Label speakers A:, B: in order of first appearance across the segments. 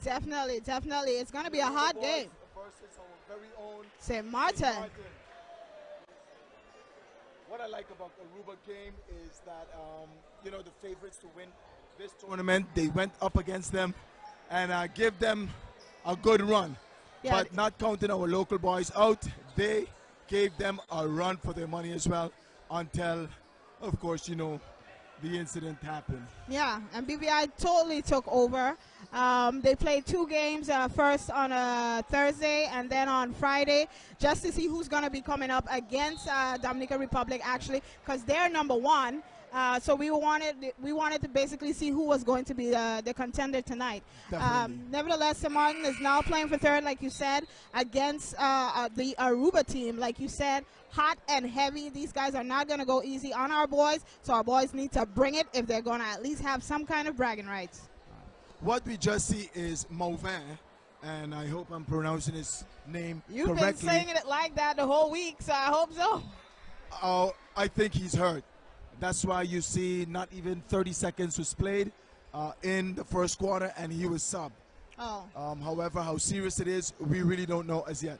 A: Definitely, definitely. It's going to be a hot game.
B: Versus our very own
A: St. Maarten.
B: What I like about the Aruba game is that, you know, the favorites to win this tournament, they went up against them and give them a good run.
A: Yeah.
B: But not counting our local boys out, they gave them a run for their money as well until, of course, you know, the incident happened.
A: Yeah, and BVI totally took over. They played 2 games, first on a Thursday and then on Friday, just to see who's going to be coming up against Dominican Republic, actually, because they're number 1. So we wanted to basically see who was going to be the contender tonight. Nevertheless, St. Maarten is now playing for third, like you said, against the Aruba team. Like you said, hot and heavy. These guys are not going to go easy on our boys, so our boys need to bring it if they're going to at least have some kind of bragging rights.
B: What we just see is Mauvin, and I hope I'm pronouncing his name correctly.
A: You've been saying it like that the whole week, so I hope so.
B: Oh, I think he's hurt. That's why you see not even 30 seconds was played in the first quarter, and he was subbed.
A: Oh.
B: However, how serious it is, we really don't know as yet.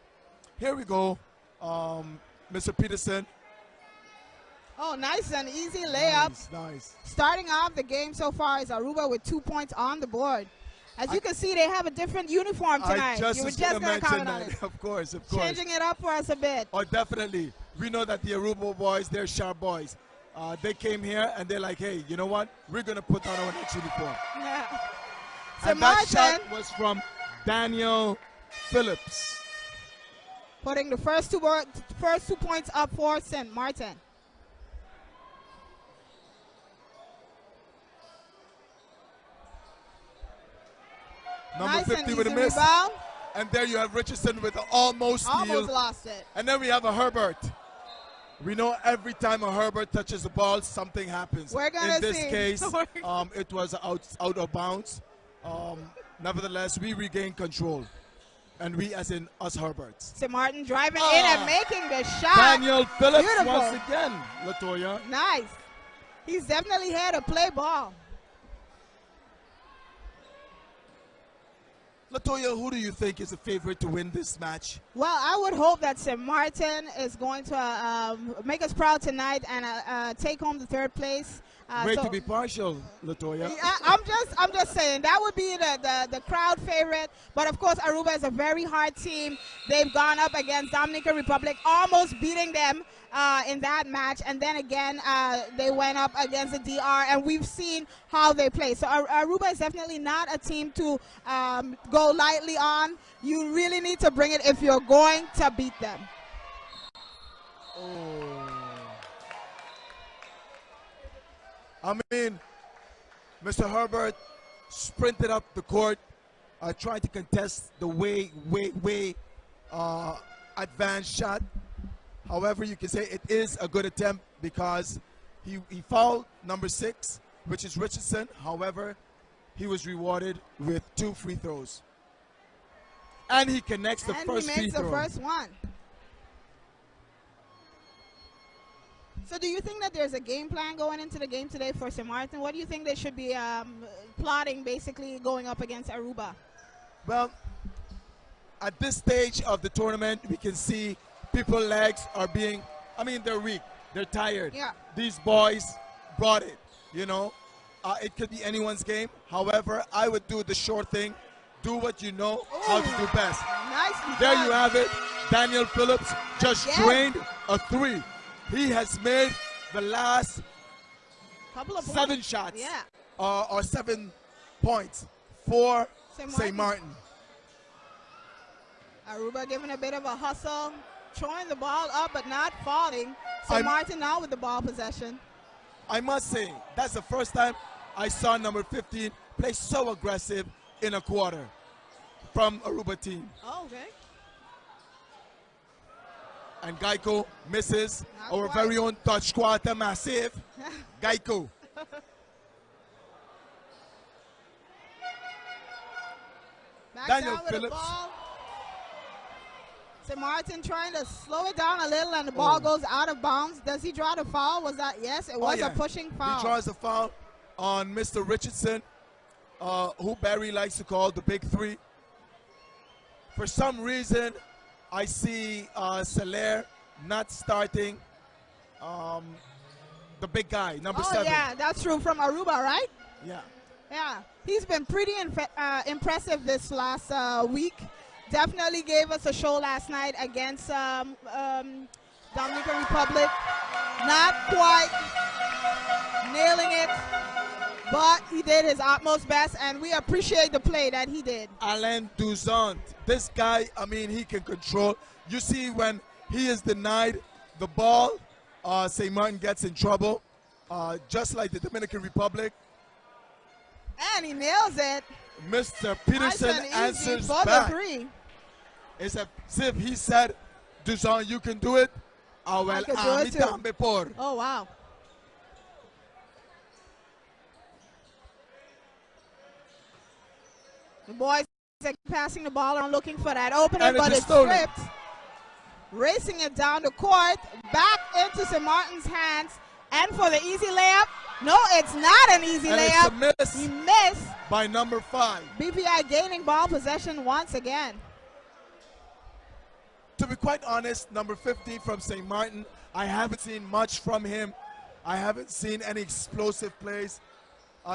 B: Here we go, Mr. Peterson.
A: Oh, nice and easy layup.
B: Nice.
A: Starting off the game so far is Aruba with 2 points on the board. As you can see, they have a different uniform tonight.
B: You were just going to comment on it. Of course, of course.
A: Changing it up for us a bit.
B: Oh, definitely. We know that the Aruba boys, they're sharp boys. They came here and they're like, hey, you know what? We're going to put on our next uniform.
A: Yeah.
B: And that shot was from Daniel Phillips.
A: Putting the first two points up for St. Maarten.
B: Number
A: nice
B: 50 with a miss.
A: Rebound.
B: And there you have Richardson with an almost steal.
A: Almost lost it.
B: And then we have a Herbert. We know every time a Herbert touches the ball, something happens.
A: We're gonna
B: In this
A: see.
B: case, it was out of bounds. Nevertheless, we regained control. And we, as in us Herberts.
A: St. Maarten driving in and making the shot.
B: Daniel Phillips
A: Beautiful.
B: once again, Latoya.
A: Nice. He's definitely here to play ball.
B: Latoya, who do you think is the favorite to win this match?
A: Well, I would hope that St. Maarten is going to make us proud tonight and take home the 3rd place.
B: Great to be partial, Latoya.
A: I'm just saying that would be the crowd favorite. But of course, Aruba is a very hard team. They've gone up against Dominican Republic, almost beating them in that match, and then again they went up against the DR, and we've seen how they play. So Aruba is definitely not a team to go lightly on. You really need to bring it if you're going to beat them.
B: Oh. I mean, Mr. Herbert sprinted up the court, trying to contest the way advanced shot. However, you can say it is a good attempt because he fouled number 6, which is Richardson. However, he was rewarded with 2 free throws. And he connects the first free throw.
A: And he makes the first one. So do you think that there's a game plan going into the game today for St. Maarten? What do you think they should be plotting, basically, going up against Aruba?
B: Well, at this stage of the tournament, we can see people's legs are being, they're weak. They're tired.
A: Yeah.
B: These boys brought it, you know. It could be anyone's game. However, I would do the short thing. Do what you know how to do best.
A: Nicely
B: There
A: done.
B: you have it. Daniel Phillips just drained a 3. He has made the last
A: Couple of
B: 7
A: points.
B: shots.
A: Yeah.
B: Or 7 points for
A: St.
B: Maarten.
A: Aruba giving a bit of a hustle, throwing the ball up but not falling. St. Maarten now with the ball possession.
B: I must say, that's the first time I saw number 15 play so aggressive in a quarter from Aruba team.
A: Oh, okay.
B: And Geico misses.
A: Not
B: Our
A: quite.
B: very own touch quarter massive. Geico.
A: Back
B: Daniel
A: down with
B: Phillips.
A: the ball. St. Maarten trying to slow it down a little, and the ball goes out of bounds. Does he draw the foul? Was that yes? It was a pushing foul.
B: He draws the foul on Mr. Richardson. who Barry likes to call the big three. For some reason, I see Soler not starting the big guy, number 7.
A: Yeah, that's true, from Aruba, right?
B: Yeah.
A: Yeah, he's been pretty impressive this last week. Definitely gave us a show last night against Dominican Republic. Not quite nailing it, but he did his utmost best, and we appreciate the play that he did.
B: Alain Duzant, this guy, I mean, he can control. You see when he is denied the ball, St. Maarten gets in trouble, just like the Dominican Republic.
A: And he nails it.
B: Mr. Peterson
A: Nice and
B: answers
A: easy for
B: back.
A: the 3.
B: It's as if he said, Duzant, you can do it. Ah, well,
A: can do it too.
B: tambe por.
A: Oh, wow. The boys are passing the ball around looking for that opening,
B: And
A: but
B: it's
A: it's
B: stolen.
A: stripped. Racing it down the court, back into St. Martin's hands, and for the easy layup. No, it's not an easy
B: And
A: layup.
B: it's a
A: He
B: miss
A: missed.
B: by number 5.
A: BPI gaining ball possession once again.
B: To be quite honest, number 50 from St. Maarten, I haven't seen much from him. I haven't seen any explosive plays.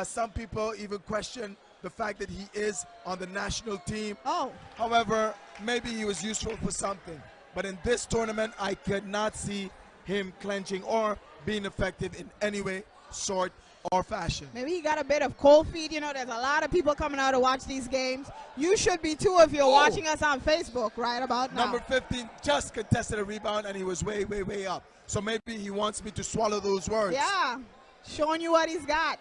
B: Some people even question the fact that he is on the national team.
A: Oh,
B: However, maybe he was useful for something. But in this tournament, I could not see him clenching or being effective in any way, sort, or fashion.
A: maybe he got a bit of cold feet. You know, there's a lot of people coming out to watch these games. You should be too if you're watching us on Facebook right about now.
B: Number 15 just contested a rebound, and he was way, way, way up. So maybe he wants me to swallow those words.
A: Yeah, showing you what he's got.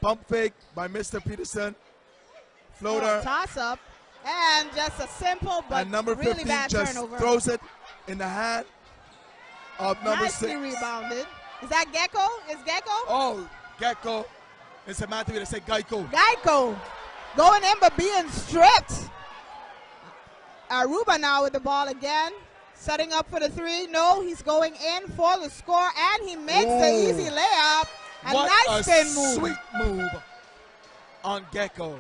B: Pump fake by Mr. Peterson. Floater.
A: Toss up. And just a simple but
B: And number
A: really
B: 15
A: bad
B: just
A: turnover.
B: throws it in the hand of number
A: Nicely
B: 6.
A: rebounded. Is that Gecko? Is Gecko?
B: Oh, Gecko. It's a matter to say Geico.
A: Geico going in but being stripped. Aruba now with the ball again. Setting up for the 3. No, he's going in for the score, and he makes the easy layup. A
B: What
A: nice
B: a
A: spin move.
B: sweet move on Gecko.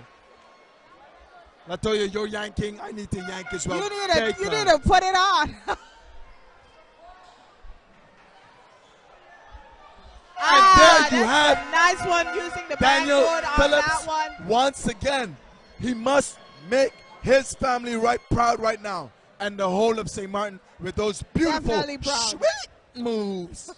B: Latoya, you're yanking. I need to yank as well.
A: You need to put it on.
B: And there you
A: that's
B: have
A: a nice one using the
B: Daniel
A: backboard on
B: Phillips
A: that one.
B: once again. He must make his family proud right now, and the whole of St. Maarten with those beautiful
A: Definitely proud.
B: sweet moves.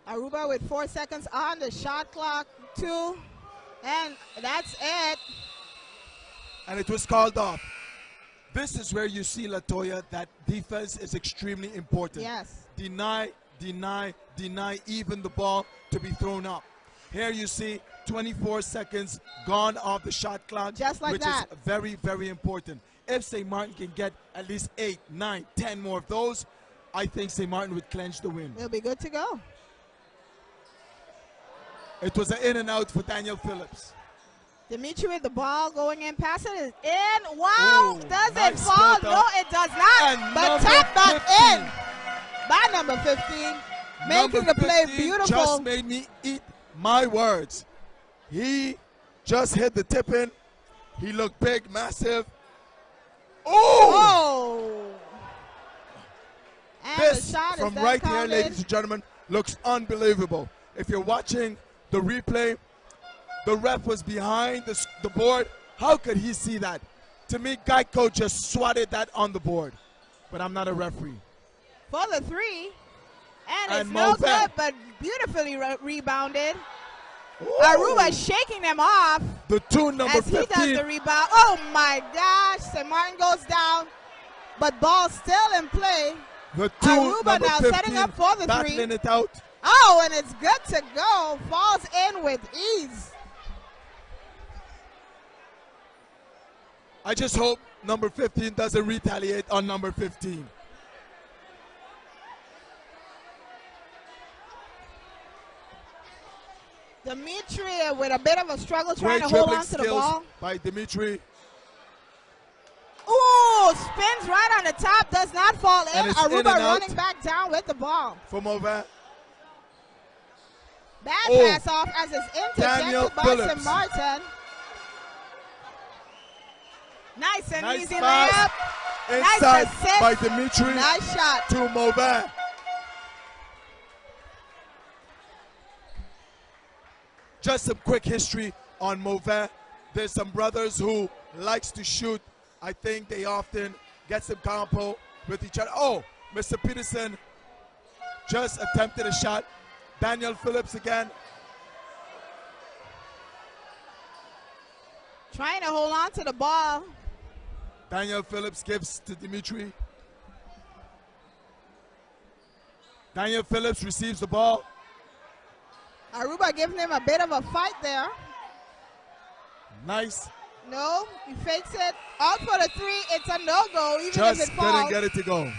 A: Aruba with 4 seconds on the shot clock. 2. And that's it.
B: And it was called off. This is where you see, Latoya, that defense is extremely important.
A: Yes.
B: Deny, deny, deny even the ball to be thrown up. Here you see 24 seconds gone off the shot clock.
A: Just like
B: which
A: that.
B: is very, very important. If St. Maarten can get at least 8, 9, 10 more of those, I think St. Maarten would clinch the win.
A: We'll be good to go.
B: It was an in and out for Daniel Phillips.
A: Dimitri with the ball going in, pass it is in. Wow,
B: Ooh,
A: does
B: nice
A: it fall?
B: floater.
A: No, it does not.
B: And
A: But
B: number
A: tap back
B: 15.
A: in by number 15, making
B: Number
A: the play
B: 15
A: beautiful.
B: just made me eat my words. He just hit the tip in. He looked big, massive. Oh!
A: And
B: This
A: the shot
B: from
A: is then
B: right here,
A: counted.
B: ladies and gentlemen, looks unbelievable. If you're watching the replay, the ref was behind the board. How could he see that? To me, Geico just swatted that on the board. But I'm not a referee.
A: For the 3. And it's
B: And
A: no
B: Mo Ben.
A: good, but beautifully rebounded.
B: Ooh.
A: Aruba shaking them off
B: The 2, number
A: as he does
B: 15.
A: the rebound. Oh my gosh, St. Martin goes down, but ball still in play.
B: The 2,
A: Aruba
B: number
A: now
B: 15,
A: setting up for the 3.
B: battling it out.
A: Oh, and it's good to go. Falls in with ease.
B: I just hope number 15 doesn't retaliate on number 15.
A: Dimitri with a bit of a struggle trying
B: Great
A: to hold
B: dribbling
A: on to the
B: skills
A: ball.
B: by Dimitri.
A: Ooh, Oh, spins right on the top, does not fall in. Aruba running back down with the ball.
B: From over.
A: Bad pass off as it's intercepted by St. Maarten. Nice and easy layup.
B: Inside
A: nice
B: by Dimitri.
A: Nice shot.
B: To Maubert. Just some quick history on Maubert. There's some brothers who likes to shoot. I think they often get some compo with each other. Oh, Mr. Peterson just attempted a shot. Daniel Phillips again.
A: Trying to hold on to the ball.
B: Daniel Phillips gives to Dimitri. Daniel Phillips receives the ball.
A: Aruba giving him a bit of a fight there.
B: Nice.
A: No, he fakes it. Out for the three. It's a no-go, even
B: Just
A: if it falls.
B: couldn't get it to go.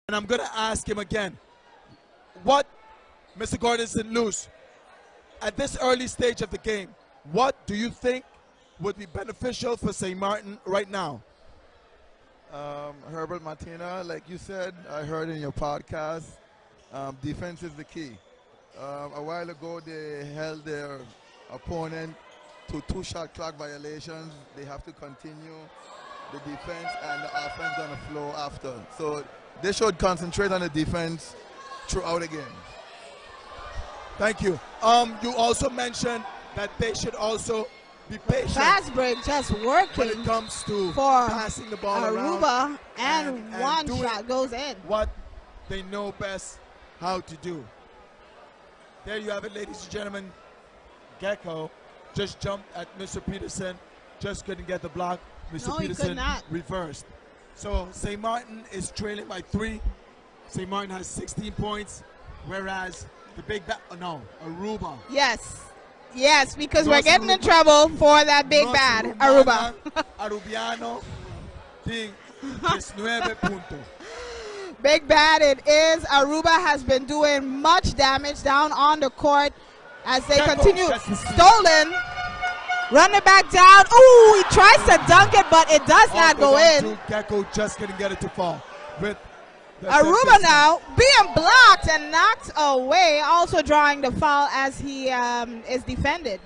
B: And I'm going to ask him again. What, Mr. Gordon St. Luce, at this early stage of the game, what do you think would be beneficial for St. Maarten right now?
C: Herbert Martina, like you said, I heard in your podcast, defense is the key. A while ago, they held their opponent to 2 shot clock violations. They have to continue the defense, and the offense going to flow after. So they should concentrate on the defense throughout the game.
B: Thank you. You also mentioned that they should also be patient.
A: Fast break just working
B: when it comes to
A: for
B: passing the ball
A: Aruba,
B: around
A: and one shot goes in.
B: What they know best how to do. There you have it, ladies and gentlemen. Gecko just jumped at Mr. Peterson, just couldn't get the block. Mr. Peterson reversed. So St. Maarten is trailing by 3. St. Maarten has 16 points, whereas the Aruba.
A: Yes, because we're getting in trouble for that big bad Aruba.
B: Arubiano, 19 puntos.
A: Big bad it is. Aruba has been doing much damage down on the court as they continue. Stolen. Run it back down. Ooh, he tries to dunk it, but it does not go in.
B: Gecko just couldn't get it to fall. With
A: Aruba now being blocked and knocked away, also drawing the foul as he is defended.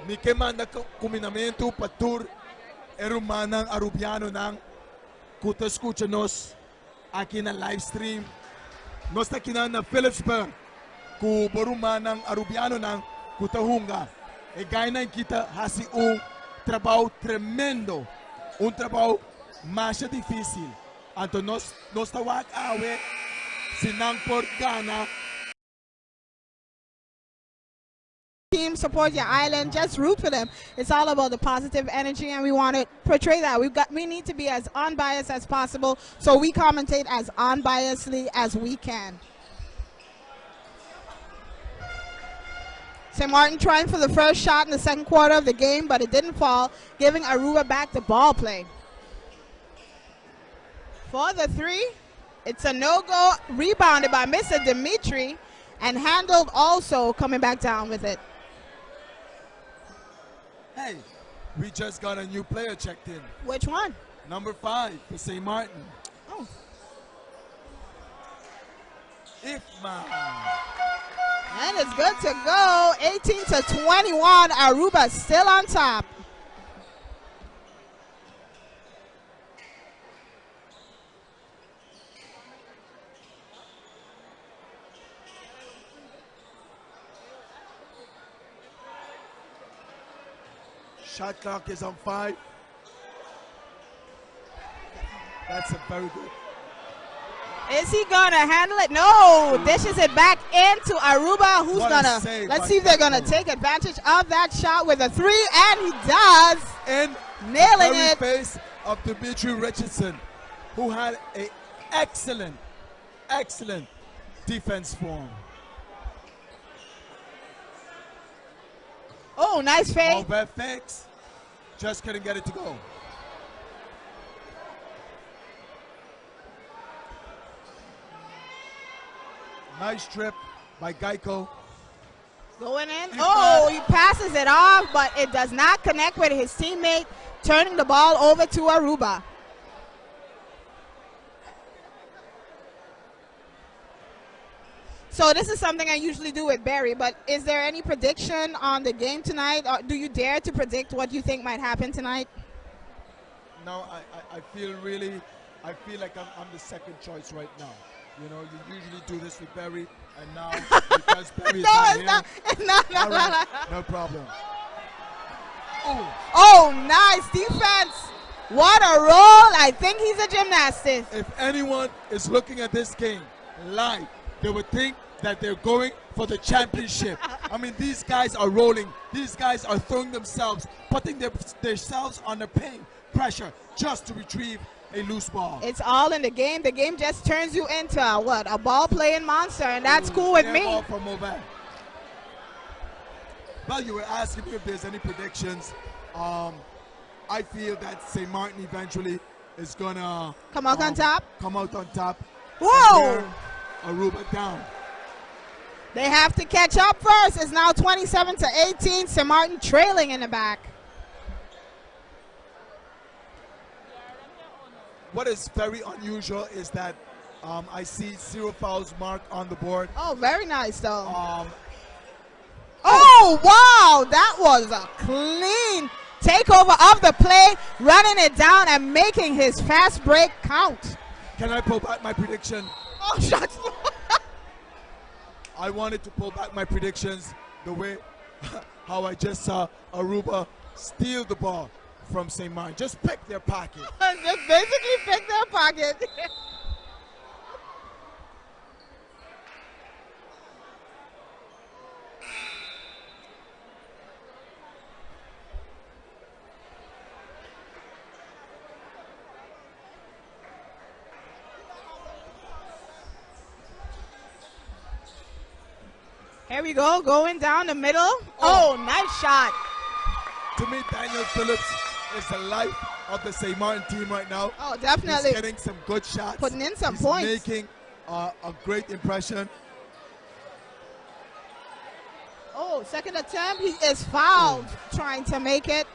B: Mike manda combinamento patur erumanang Arubiano nang kuta-escucha nos aqui na live stream. Nos aqui na Phillipsburg ku borumanang Arubiano nang kutahunga. E gaya na kita hasi trabalho tremendo, trabalho mais difícil. Anto nos tawag awe sinang por gana.
A: Team, support your island, just root for them. It's all about the positive energy, and we want to portray that. We need to be as unbiased as possible, so we commentate as unbiasedly as we can. St. Maarten trying for the first shot in the second quarter of the game, but it didn't fall, giving Aruba back the ball play. For the three, it's a no-go, rebounded by Mr. Dimitri, and handled also coming back down with it.
B: Hey, we just got a new player checked in.
A: Which one?
B: Number 5 for St. Maarten.
A: Oh.
B: Ifma.
A: And it's good to go. 18-21. Aruba still on top.
B: Shot clock is on 5. That's a very good.
A: Is he gonna handle it? No, dishes it back into Aruba. Who's gonna? Let's see if they're gonna take advantage of that shot with a 3, and he does.
B: And
A: nailing
B: the
A: it.
B: face of Dimitri Richardson, who had an excellent defense form.
A: Oh, nice fake.
B: All bad fakes. Just couldn't get it to go. Nice trip by Geico.
A: Going in. Oh, he passes it off, but it does not connect with his teammate, turning the ball over to Aruba. So this is something I usually do with Barry, but is there any prediction on the game tonight? Or do you dare to predict what you think might happen tonight?
B: No, I feel like I'm the second choice right now. You know, you usually do this with Barry, and now because Barry is not here.
A: No,
B: all right, no problem.
A: Oh, nice defense. What a roll. I think he's a gymnast.
B: If anyone is looking at this game live, they would think that they're going for the championship. I mean, these guys are rolling. These guys are throwing themselves, putting themselves under pain, pressure, just to retrieve a loose ball.
A: It's all in the game. The game just turns you into a ball-playing monster, and that's cool with me.
B: Ball from over. Well, you were asking me if there's any predictions. I feel that St. Maarten eventually is gonna
A: come out on top.
B: Come out on top.
A: Whoa!
B: Aruba down.
A: They have to catch up first. It's now 27-18. St. Maarten trailing in the back.
B: What is very unusual is that I see 0 fouls marked on the board.
A: Oh, very nice, though. Oh, wow. That was a clean takeover of the play, running it down and making his fast break count.
B: Can I pull back my prediction?
A: Oh, shots.
B: I wanted to pull back my predictions the way how I just saw Aruba steal the ball from St. Maarten. Just pick their pocket.
A: Just basically pick their pocket. Here we go, going down the middle. Oh, nice shot.
B: To me, Daniel Phillips is the life of the St. Maarten team right now.
A: Oh, definitely.
B: He's getting some good shots.
A: Putting in some points.
B: Making a great impression.
A: Oh, second attempt. He is fouled trying to make it.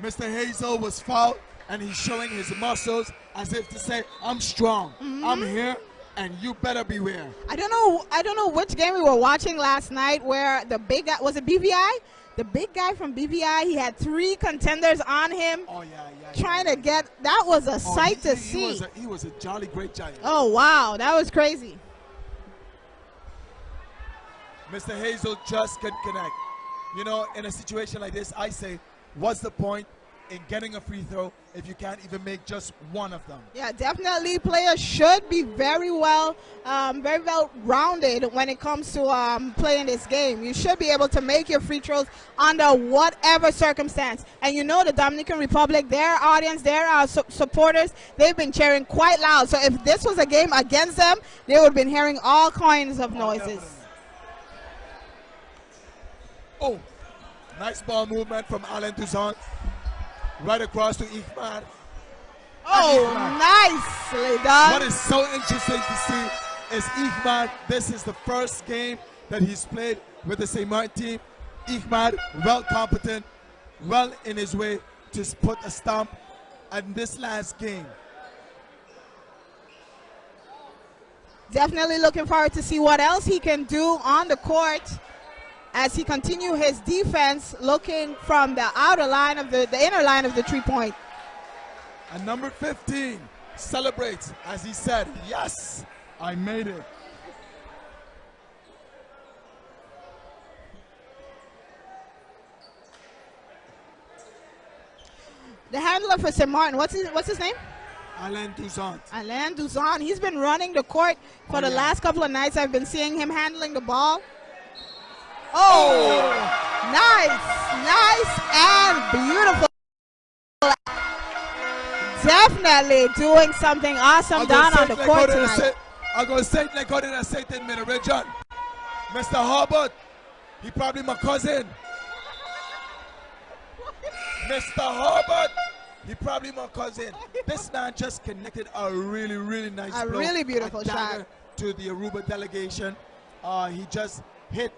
B: Mr. Hazel was fouled, and he's showing his muscles as if to say, I'm strong. I'm here. And you better beware. I
A: don't know which game we were watching last night where the big guy, was it BVI? The big guy from BVI, he had 3 contenders on him.
B: Oh, yeah.
A: Trying to get, that was a sight to see.
B: He was a jolly great giant.
A: Oh, wow. That was crazy.
B: Mr. Hazel just couldn't connect. You know, in a situation like this, I say, what's the point in getting a free throw if you can't even make just one of them?
A: Yeah, definitely players should be very well rounded when it comes to playing this game. You should be able to make your free throws under whatever circumstance. And you know the Dominican Republic, their audience, their supporters, they've been cheering quite loud. So if this was a game against them, they would have been hearing all kinds of noises.
B: Oh, nice ball movement from Alain Toussaint. Right across to Ichmar.
A: Oh, nicely done.
B: What is so interesting to see is Ichmar, this is the first game that he's played with the St. Maarten team. Ichmar, well competent, well in his way to put a stamp in this last game.
A: Definitely looking forward to see what else he can do on the court as he continues his defense, looking from the outer line of the inner line of the 3-point.
B: And number 15 celebrates as he said, yes, I made it.
A: The handler for St. Maarten, what's his name?
B: Alain Toussaint.
A: Alain Toussaint. He's been running the court for the last couple of nights. I've been seeing him handling the ball. Oh, nice and beautiful. Definitely doing something awesome down on the court tonight.
B: I'm going to say it like how did I say it in the region. Mr. Harbert, he probably my cousin. Mr. Harbert, He probably more cousin. This man just connected a really, really nice
A: A
B: blow,
A: really beautiful
B: a dagger
A: shot.
B: to the Aruba delegation. He just hit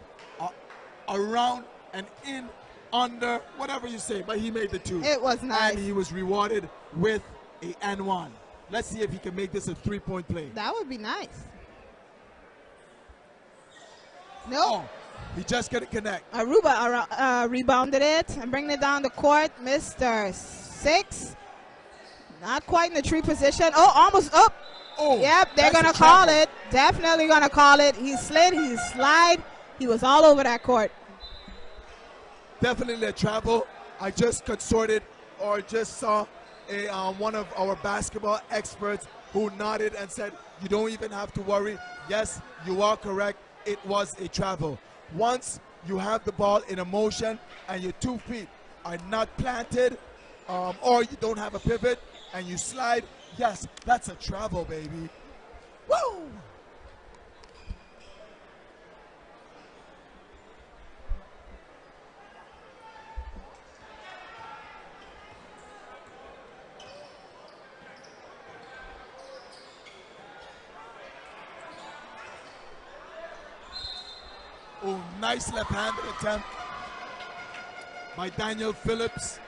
B: around and in, under, whatever you say, but he made the two.
A: It was nice.
B: And he was rewarded with a N1. Let's see if he can make this a 3-point play.
A: That would be nice. No.
B: Oh, he just couldn't connect.
A: Aruba rebounded it and bringing it down the court. Mr. 6. Not quite in the tree position. Oh, almost up.
B: Oh,
A: Yep, they're going to call it. Definitely going to call it. He slid, he slide. He was all over that court.
B: Definitely a travel. I just consorted or just saw one of our basketball experts who nodded and said, you don't even have to worry. Yes, you are correct. It was a travel. Once you have the ball in a motion and your 2 feet are not planted or you don't have a pivot and you slide, yes, that's a travel, baby. Woo! Oh, nice left-handed attempt by Daniel Phillips.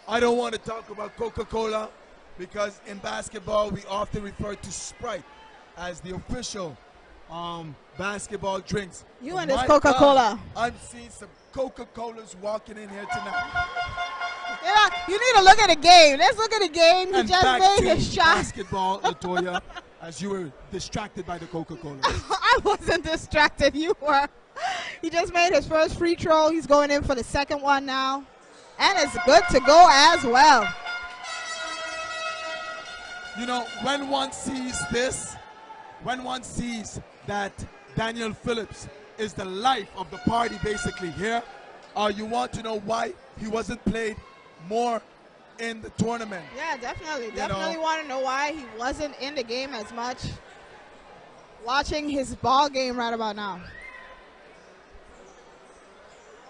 B: I don't want to talk about Coca-Cola because in basketball we often refer to Sprite as the official basketball drinks.
A: You
B: But
A: and this
B: my
A: Coca-Cola.
B: God, I'm seeing some Coca-Colas walking in here tonight.
A: Yeah, you need to look at the game. Let's look at the game. He
B: And
A: just
B: back
A: made
B: to
A: his shot.
B: basketball, Latoya, as you were distracted by the Coca-Cola.
A: I wasn't distracted. You were. He just made his first free throw. He's going in for the second one now. And it's good to go as well.
B: You know, when one sees this, when one sees that Daniel Phillips is the life of the party basically here, you want to know why he wasn't played more in the tournament.
A: Yeah, definitely.
B: You
A: Definitely
B: know.
A: want to know why he wasn't in the game as much. Watching his ball game right about now.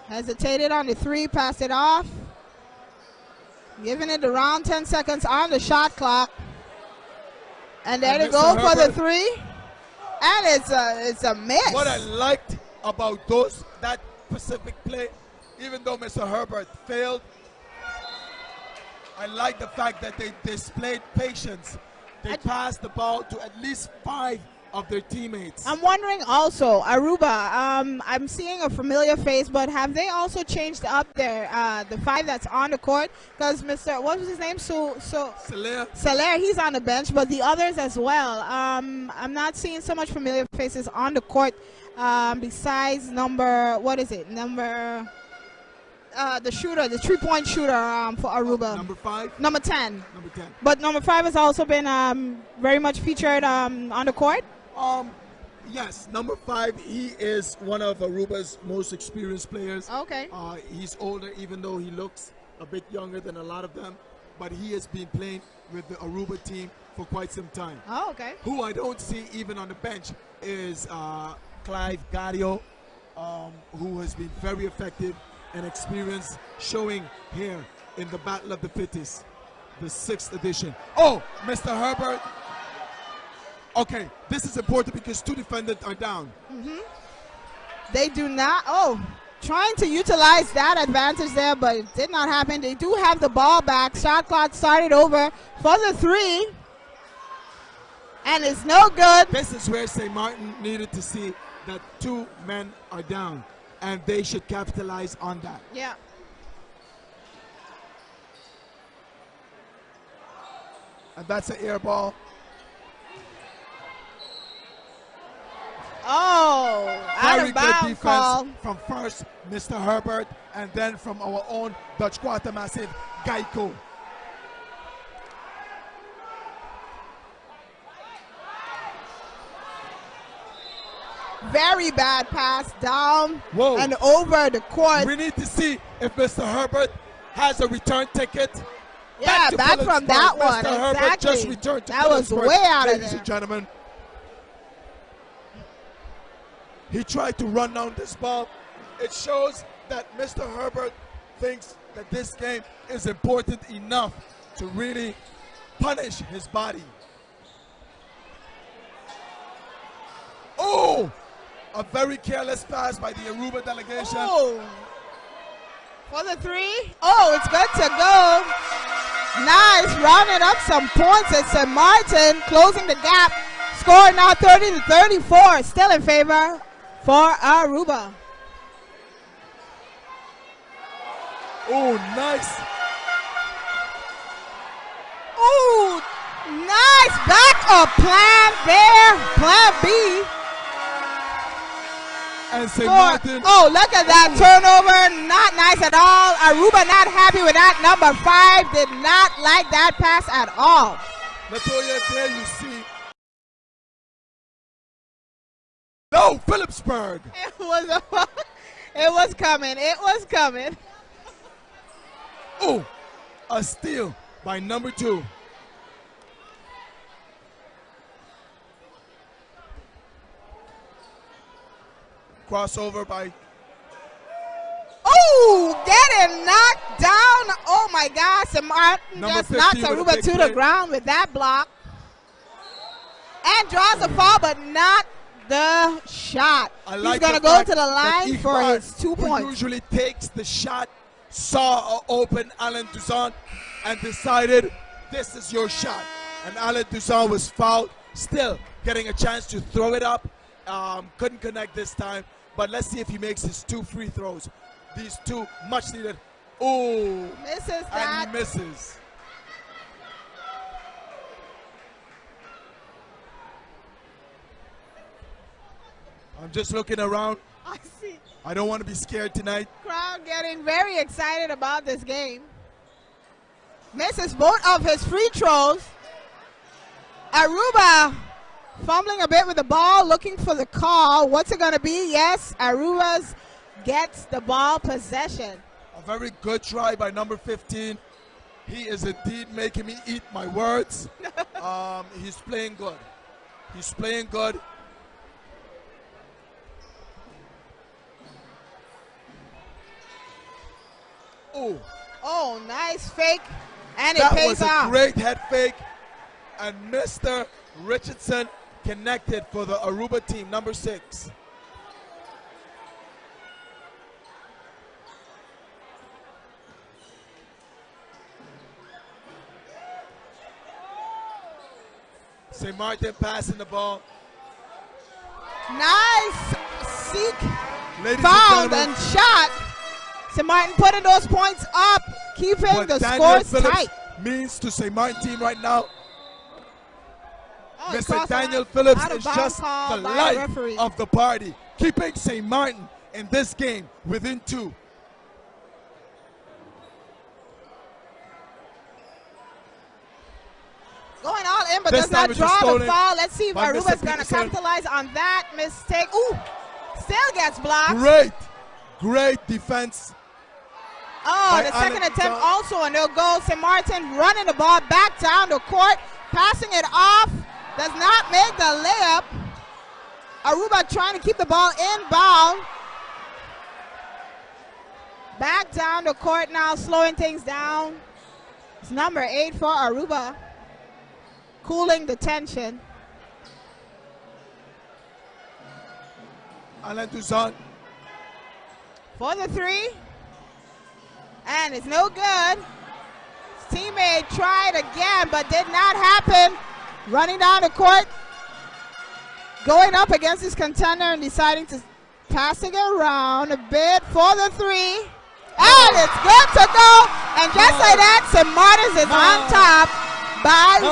A: Hesitated on the 3, passed it off. Giving it around 10 seconds on the shot clock. And there
B: And
A: to
B: Mr.
A: go for the
B: Herbert.
A: 3. And it's a miss.
B: What I liked about that specific play, even though Mr. Herbert failed, I like the fact that they displayed patience. They passed the ball to at least 5 of their teammates.
A: I'm wondering also, Aruba, I'm seeing a familiar face, but have they also changed up the 5 that's on the court? Because Mr. what was his name? Soler, he's on the bench, but the others as well. I'm not seeing so much familiar faces on the court besides number the shooter, the 3-point shooter for Aruba.
B: Number 5?
A: Number 10.
B: Number 10.
A: But number 5 has also been very much featured on the court.
B: Yes, number 5, he is one of Aruba's most experienced players.
A: Okay.
B: He's older, even though he looks a bit younger than a lot of them. But he has been playing with the Aruba team for quite some time.
A: Oh, okay.
B: Who I don't see even on the bench is Clive Gadio, who has been very effective and experienced, showing here in the Battle of the Fittest, the 6th edition. Oh, Mr. Herbert. Okay, this is important because 2 defenders are down.
A: They do not. Oh, trying to utilize that advantage there, but it did not happen. They do have the ball back. Shot clock started over for the 3. And it's no good.
B: This is where St. Maarten needed to see that 2 men are down, and they should capitalize on that.
A: Yeah.
B: And that's an air ball.
A: Oh, out
B: Very
A: of
B: good
A: bounds
B: defense
A: call.
B: from first Mr. Herbert, and then from our own Dutch quarter massive, Geico.
A: Very bad pass down
B: Whoa.
A: and over the court.
B: We need to see if Mr. Herbert has a return ticket.
A: Yeah, back from that
B: Mr.
A: one.
B: Herbert
A: Exactly.
B: just returned to
A: That was
B: Phillipsburg,
A: way out of
B: ladies
A: there.
B: and gentlemen. He tried to run down this ball. It shows that Mr. Herbert thinks that this game is important enough to really punish his body. Oh! A very careless pass by the Aruba delegation.
A: Oh. For the three. Oh, it's good to go. Nice, rounding up some points. It's Maarten closing the gap. Score now 30-34. Still in favor for Aruba.
B: Oh, nice.
A: Oh, nice backup plan there. Plan B.
B: And St. Maarten.
A: Oh, look at that turnover. Not nice at all. Aruba not happy with that. Number 5 did not like that pass at all.
B: Latoya, there you see. No, Phillipsburg.
A: It was coming. It was coming.
B: Oh, a steal by number 2. Crossover by.
A: Oh, getting knocked down. Oh my gosh. And Maarten
B: Number
A: just knocked
B: 15 with a
A: Aruba
B: big
A: to
B: play.
A: the ground with that block. And draws a foul, but not the shot.
B: I like
A: He's going to
B: the
A: go
B: fact
A: to the
B: that
A: line for
B: Ifar,
A: his 2
B: who
A: points.
B: usually takes the shot, saw an open Alan Toussaint and decided this is your shot. And Alan Toussaint was fouled, still getting a chance to throw it up. Couldn't connect this time, but let's see if he makes his 2 free throws. These 2 much needed. Oh,
A: Misses
B: and
A: that.
B: he misses. I'm just looking around.
A: I see.
B: I don't want to be scared tonight.
A: Crowd getting very excited about this game. Misses both of his free throws. Aruba fumbling a bit with the ball, looking for the call. What's it going to be? Yes, Aruba's gets the ball possession.
B: A very good try by number 15. He is indeed making me eat my words. He's playing good. He's playing good. Oh,
A: Oh, nice fake, and it
B: that
A: pays
B: was a
A: off.
B: great head fake. And Mr. Richardson connected for the Aruba team, number 6. St. Maarten passing the ball.
A: Nice seek,
B: Ladies
A: found,
B: and
A: and shot. St. Maarten putting those points up, keeping
B: what
A: the
B: Daniel
A: scores
B: Phillips
A: tight.
B: means to St. Maarten team right now.
A: Oh, he
B: Mr.
A: crossed the
B: Daniel
A: line.
B: Phillips
A: Out of
B: is
A: bounds
B: just
A: call
B: the
A: by
B: life
A: referee.
B: of the party, keeping St. Maarten in this game within 2.
A: Going all in, but
B: This
A: does
B: time
A: not
B: it's just
A: draw the
B: stolen
A: foul. Let's see if
B: by Mr.
A: Aruba's going to
B: Peterson.
A: capitalize on that mistake. Ooh, still gets blocked.
B: Great defense.
A: Oh,
B: by
A: the second
B: Alan
A: attempt
B: Toussaint.
A: also a no goal. St. Maarten running the ball back down the court, passing it off. Does not make the layup. Aruba trying to keep the ball inbound. Back down the court now, slowing things down. It's number 8 for Aruba, cooling the tension.
B: Alan Toussaint.
A: For the 3. And it's no good. His teammate tried again, but did not happen. Running down the court, going up against his contender and deciding to passing it around a bit for the 3. And it's good to go. And just like that, St. Maarten is on top by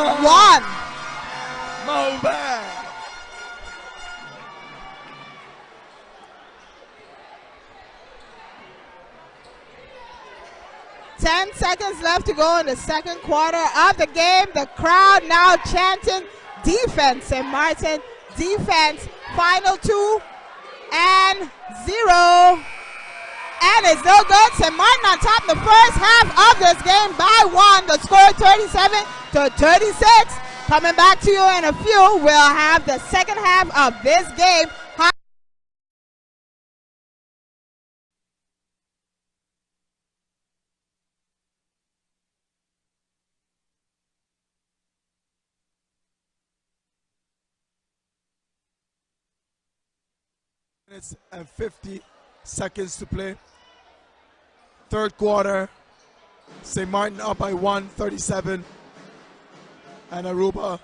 A: 1.
B: Mo back.
A: Ten seconds left to go in the second quarter of the game. The crowd now chanting defense. St. Maarten defense. Final 2 and 0. And it's no good. St. Maarten on top in the first half of this game by 1. The score 37-36. Coming back to you in a few. We'll have the second half of this game.
B: minutes and 50 seconds to play. Third quarter, St. Maarten up by 137. And Aruba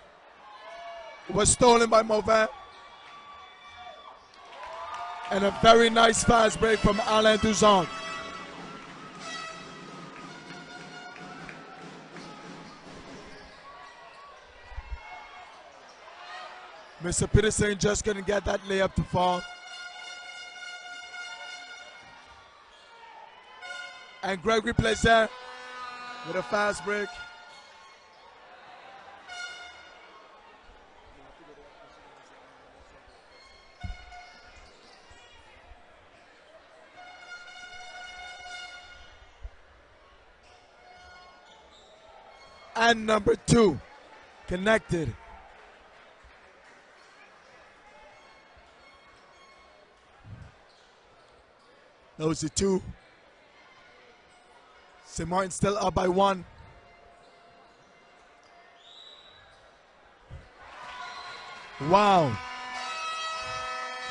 B: was stolen by Mauvin. And a very nice fast break from Alain Duzon. Mr. Peterson just couldn't get that layup to fall. And Gregory Plaisant with a fast break. And number 2, connected. Those are 2. St. Maarten still up by 1. Wow.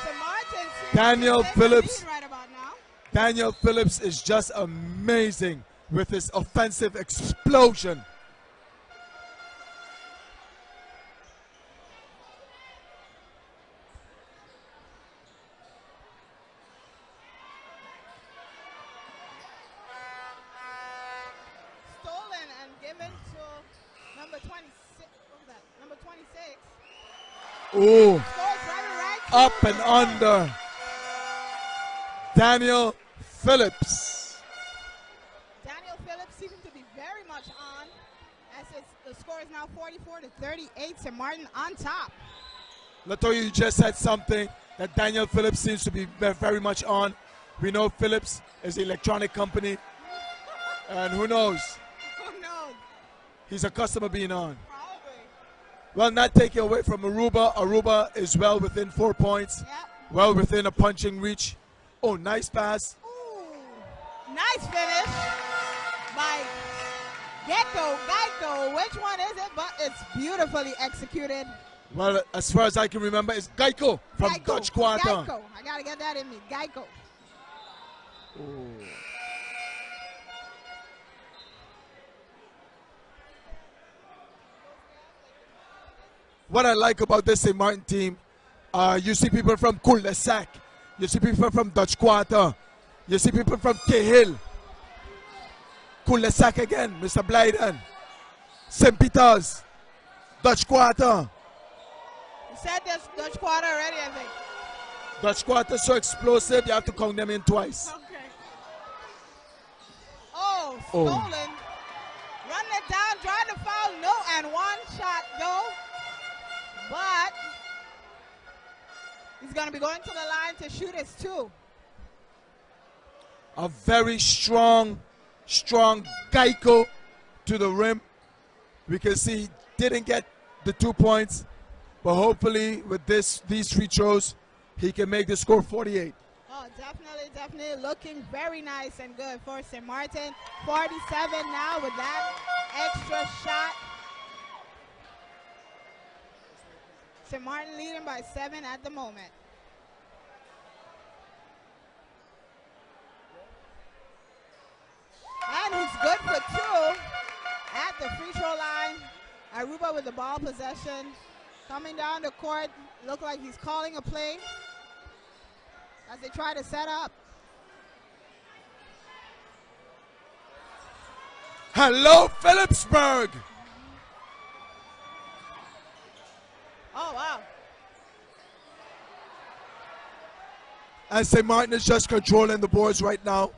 A: St. Maarten
B: Daniel Phillips.
A: Right about now.
B: Daniel Phillips is just amazing with his offensive explosion. Ooh, up and under. Daniel Phillips.
A: Daniel Phillips seems to be very much on, as the score is now 44-38. St. Maarten on top.
B: Latoya, you just said something that Daniel Phillips seems to be very much on. We know Phillips is an electronic company, and who knows?
A: Who knows?
B: He's accustomed to being on. Well, not taking away from Aruba. Aruba is well within 4 points.
A: Yep.
B: Well within a punching reach. Oh, nice pass.
A: Ooh, nice finish by Geico. Which one is it? But it's beautifully executed.
B: Well, as far as I can remember, it's Geico from Dutch Quarter.
A: Geico. I got to get that in me. Geico.
B: Ooh. What I like about this St. Maarten team, you see people from Cul-de-Sac, you see people from Dutch Quarter, you see people from Cahill, Cul-de-Sac again, Mr. Blyden, St. Peter's, Dutch Quarter.
A: You said this Dutch Quarter already, I think.
B: Dutch Quarter so explosive, you have to count them in twice.
A: Okay. Oh, stolen. Run it down, trying to foul, no, and one shot, though. But he's going to be going to the line to shoot his 2.
B: A very strong Geico to the rim. We can see he didn't get the 2 points, but hopefully with these free throws, he can make the score 48.
A: Oh, definitely looking very nice and good for St. Maarten. 47 now with that extra shot. St. Maarten leading by 7 at the moment. And he's good for 2 at the free throw line. Aruba with the ball possession. Coming down the court. Look like he's calling a play as they try to set up.
B: Hello, Phillipsburg.
A: Oh, wow.
B: And St. Maarten is just controlling the boards right now.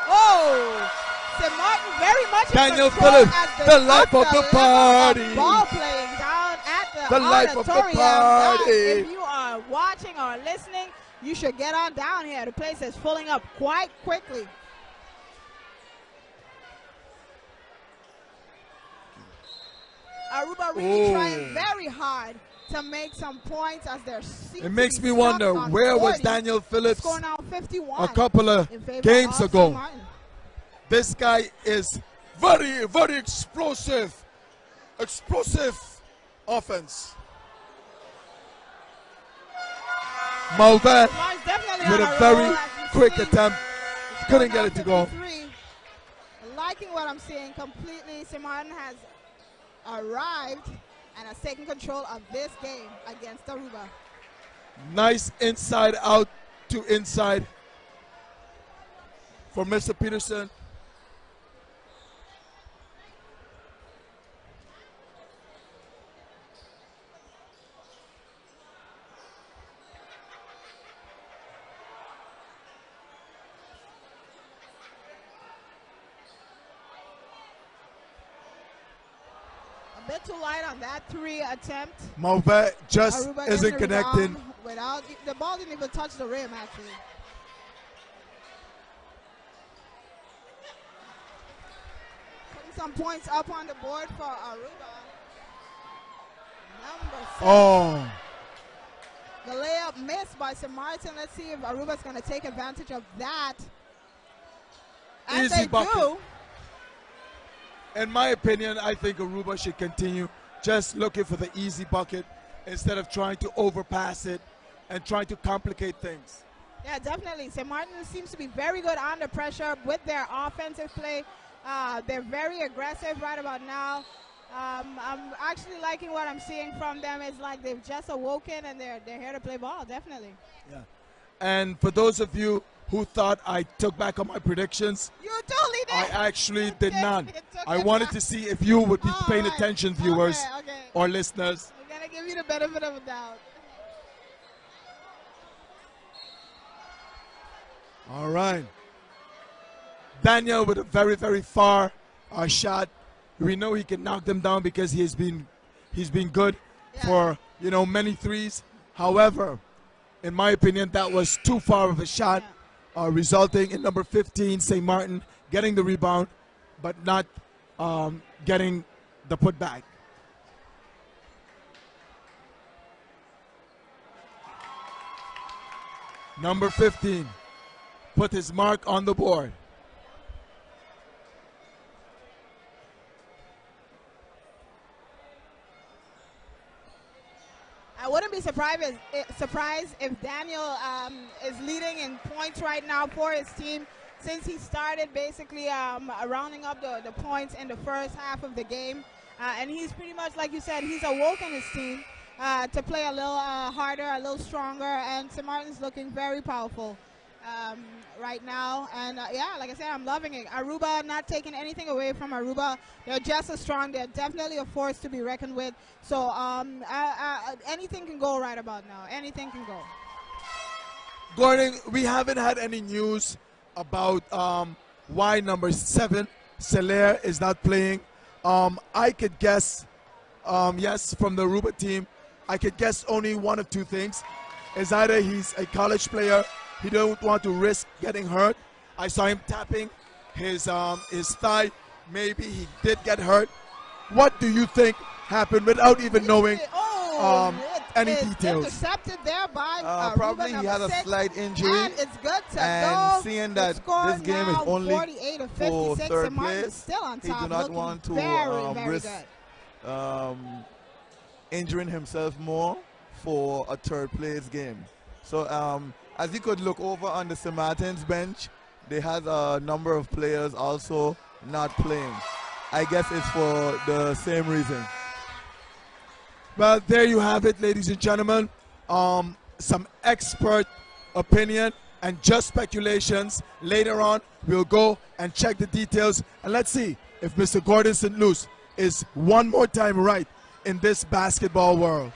A: Oh, St. Maarten very much
B: Daniel
A: in control
B: Phillips,
A: as
B: the life of the party.
A: Ball playing down at
B: The life of the party.
A: Guys, if you are watching or listening, you should get on down here. The place is filling up quite quickly. Aruba really trying very hard to make some points as they're
B: It makes me wonder, where was Daniel Phillips
A: scoring out 51
B: a couple of games ago? This guy is very, very explosive. Explosive offense. Malvet
A: Mark's definitely
B: with
A: on
B: a very
A: roll, as you
B: quick
A: see.
B: attempt.
A: It's
B: Couldn't
A: going
B: get it to go.
A: 53. Liking what I'm seeing completely. Maarten has arrived and has taken control of this game against Aruba.
B: Nice inside out to inside for Mr. Peterson.
A: A bit too light on that 3 attempt.
B: Malvet just
A: Aruba gets
B: isn't
A: the
B: connecting.
A: rebound without the ball didn't even touch the rim actually. Putting some points up on the board for Aruba. Number 6.
B: Oh,
A: The layup missed by Maarten. Let's see if Aruba's going to take advantage of that. And
B: Easy
A: they
B: bucket.
A: do.
B: in my opinion, I think Aruba should continue just looking for the easy bucket instead of trying to overpass it and trying to complicate things.
A: Yeah, definitely. St. Maarten seems to be very good under pressure with their offensive play. They're very aggressive right about now. I'm actually liking what I'm seeing from them. It's like they've just awoken and they're here to play ball, definitely.
B: Yeah. And for those of you who thought I took back on my predictions,
A: You totally did.
B: I actually did not.
A: You took
B: I
A: it
B: wanted
A: back.
B: to see if you would be
A: All
B: paying
A: right.
B: attention, viewers
A: Okay.
B: or listeners.
A: I'm going to give you the benefit of the doubt.
B: All right. Daniel with a very, very far shot. We know he can knock them down because he's been good for many threes. However, in my opinion, that was too far of a shot, resulting in number 15, St. Maarten, getting the rebound, but not getting the putback. Number 15 put his mark on the board.
A: I wouldn't be surprised if Daniel is leading in points right now for his team, since he started basically rounding up the points in the first half of the game. And he's pretty much, like you said, he's awoken his team to play a little harder, a little stronger, and St. Maarten's looking very powerful right now. And yeah, like I said, I'm loving it. Aruba, not taking anything away from Aruba. They're just as strong. They're definitely a force to be reckoned with. So anything can go right about now. Anything can go.
B: Gordon, we haven't had any news about why number 7, Selaire, is not playing. I could guess, yes, from the Aruba team, I could guess only one of two things. It's either he's a college player, he don't want to risk getting hurt. I saw him tapping his thigh. Maybe he did get hurt. What do you think happened without even knowing any details?
A: Intercepted there by
C: probably he had a slight injury.
A: And it's good to
C: and
A: go.
C: seeing that this game is only for third place,
A: still on
C: he
A: top,
C: do not want to
A: very
C: risk injuring himself more for a third place game. So as you could look over on the St. Maarten's bench, they had a number of players also not playing. I guess it's for the same reason.
B: Well, there you have it, ladies and gentlemen. Some expert opinion and just speculations. Later on, we'll go and check the details. And let's see if Mr. Gordon St. Luce is one more time right in this basketball world.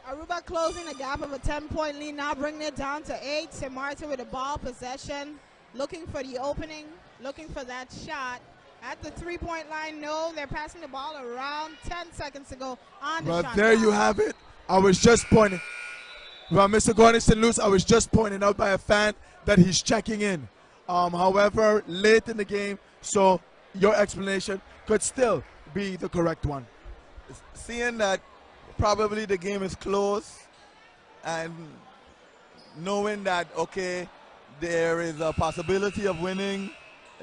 A: Aruba closing the gap of a 10-point lead, now bringing it down to 8. St. Maarten with the ball possession, looking for the opening, looking for that shot. At the three-point line, no, they're passing the ball around. 10 seconds to go on the shot.
B: But there you have it. I was just pointing. Well, Mr. Gordon St. Luce, I was just pointed out by a fan that he's checking in. However, late in the game, so your explanation could still be the correct one.
C: Seeing that probably the game is close and knowing that, okay, there is a possibility of winning,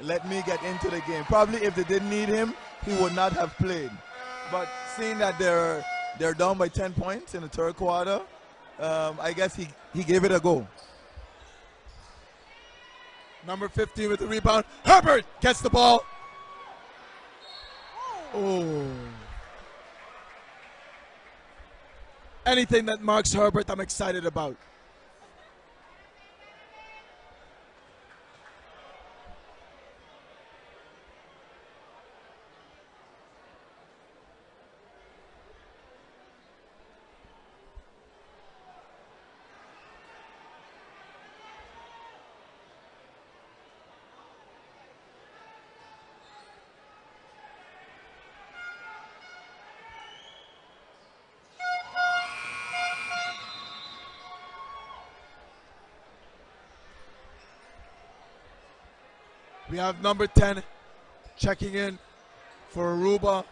C: let me get into the game. Probably if they didn't need him, he would not have played. But seeing that they're They're down by 10 points in the third quarter. I guess he gave it a go.
B: Number 15 with the rebound. Herbert gets the ball. Oh. Anything that marks Herbert, I'm excited about. We have number 10 checking in for Aruba.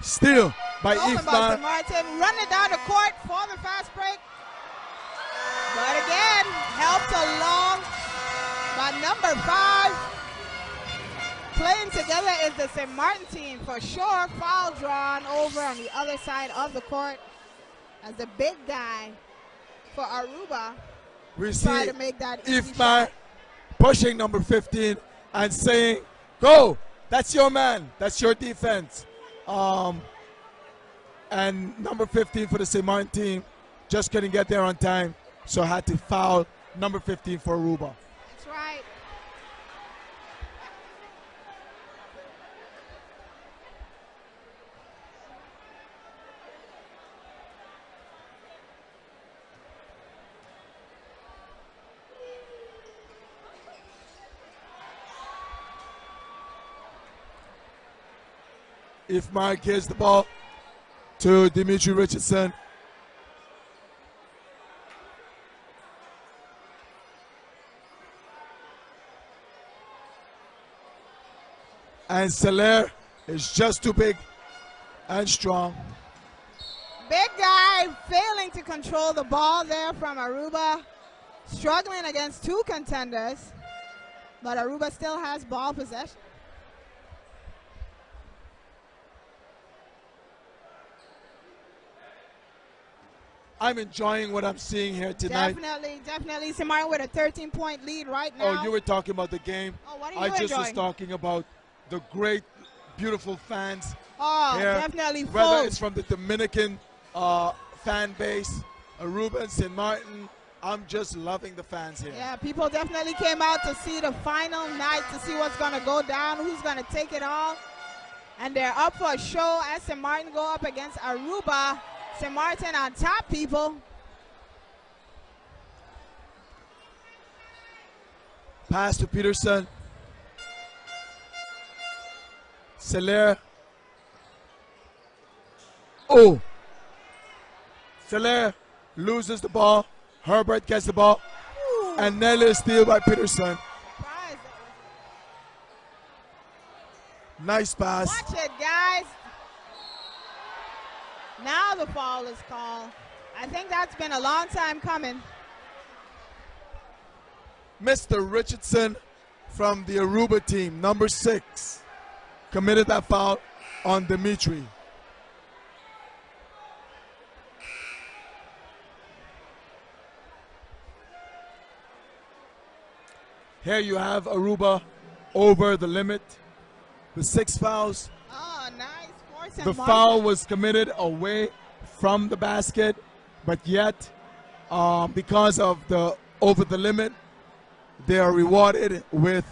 B: Steal by Ifman.
A: Maarten running down the court for the fast break. But again, helped along by number 5. Playing together is the St. Maarten team for sure. Foul drawn over on the other side of the court as the big guy for Aruba
B: We
A: trying
B: see
A: to make that easy
B: Ifman
A: shot.
B: pushing number 15 and saying, go, that's your man, that's your defense. And number 15 for the St. Maarten team just couldn't get there on time, so had to foul number 15 for Aruba.
A: That's right.
B: Ifman gives the ball to Dimitri Richardson. And Soler is just too big and strong.
A: Big guy failing to control the ball there from Aruba. Struggling against 2 contenders. But Aruba still has ball possession.
B: I'm enjoying what I'm seeing here tonight.
A: Definitely. St. Maarten with a 13-point lead right now.
B: Oh, you were talking about the game.
A: Oh, what are you
B: I just
A: enjoying?
B: was talking about the great, beautiful fans.
A: Oh,
B: here.
A: definitely full.
B: Whether it's from the Dominican fan base, Aruba and St. Maarten, I'm just loving the fans here.
A: Yeah, people definitely came out to see the final night, to see what's going to go down, who's going to take it all. And they're up for a show as St. Maarten go up against Aruba. St. Maarten on top, people.
B: Pass to Peterson. Soler. Oh. Soler loses the ball. Herbert gets the ball.
A: Ooh.
B: And nearly steal by Peterson.
A: Surprise.
B: Nice pass.
A: Watch it, guys. Now the foul is called. I think that's been a long time coming.
B: Mr. Richardson from the Aruba team, number 6, committed that foul on Dimitri. Here you have Aruba over the limit with 6 fouls.
A: Oh, nice. Force
B: The foul was committed away from the basket, but yet because of the over the limit, they are rewarded with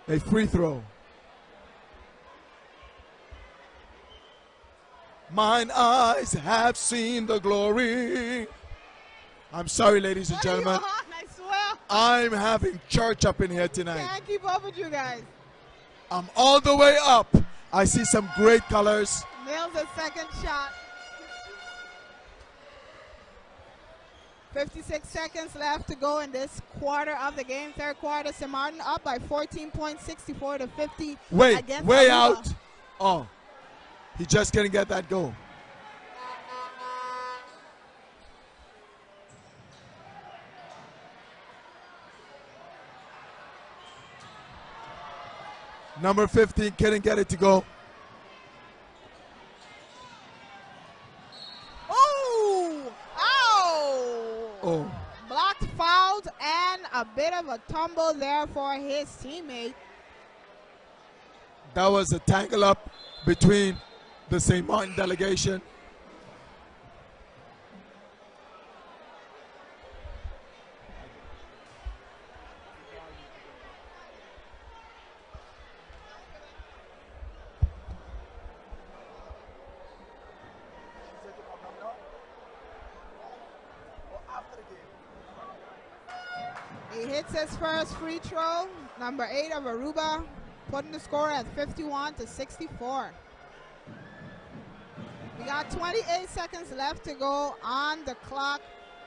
B: a free throw. Mine eyes have seen the glory. I'm sorry, ladies and
A: What are you
B: gentlemen.
A: on? I swear.
B: I'm having church up in here tonight.
A: Can't keep up with you guys.
B: I'm all the way up. I see some great colors.
A: Nails a second shot. 56 seconds left to go in this quarter of the game. Third quarter, St. Maarten up by 14 points, 64 to 50.
B: Wait,
A: against
B: way
A: Aruba.
B: out. Oh, he just couldn't get that goal. Number 15 couldn't get it to go.
A: Oh! Oh!
B: Oh.
A: Blocked, fouled, and a bit of a tumble there for his teammate.
B: That was a tangle up between the St. Martin delegation.
A: He hits his first free throw, number 8 of Aruba, putting the score at 51-64. We got 28 seconds left to go on the clock.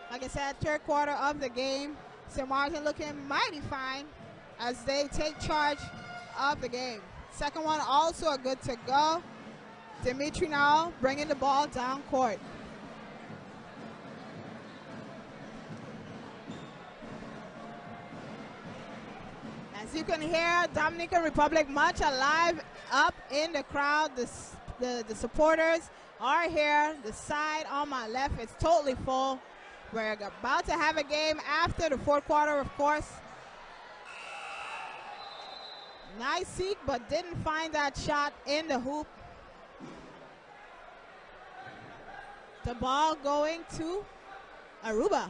A: Like I said, third quarter of the game. St. Martin looking mighty fine as they take charge of the game. Second one also a good to go. Dimitri now bringing the ball down court. As you can hear, Dominican Republic much alive up in the crowd. The supporters are here. The side on my left is totally full. We're about to have a game after the fourth quarter, of course. Nice seek, but didn't find that shot in the hoop. The ball going to Aruba.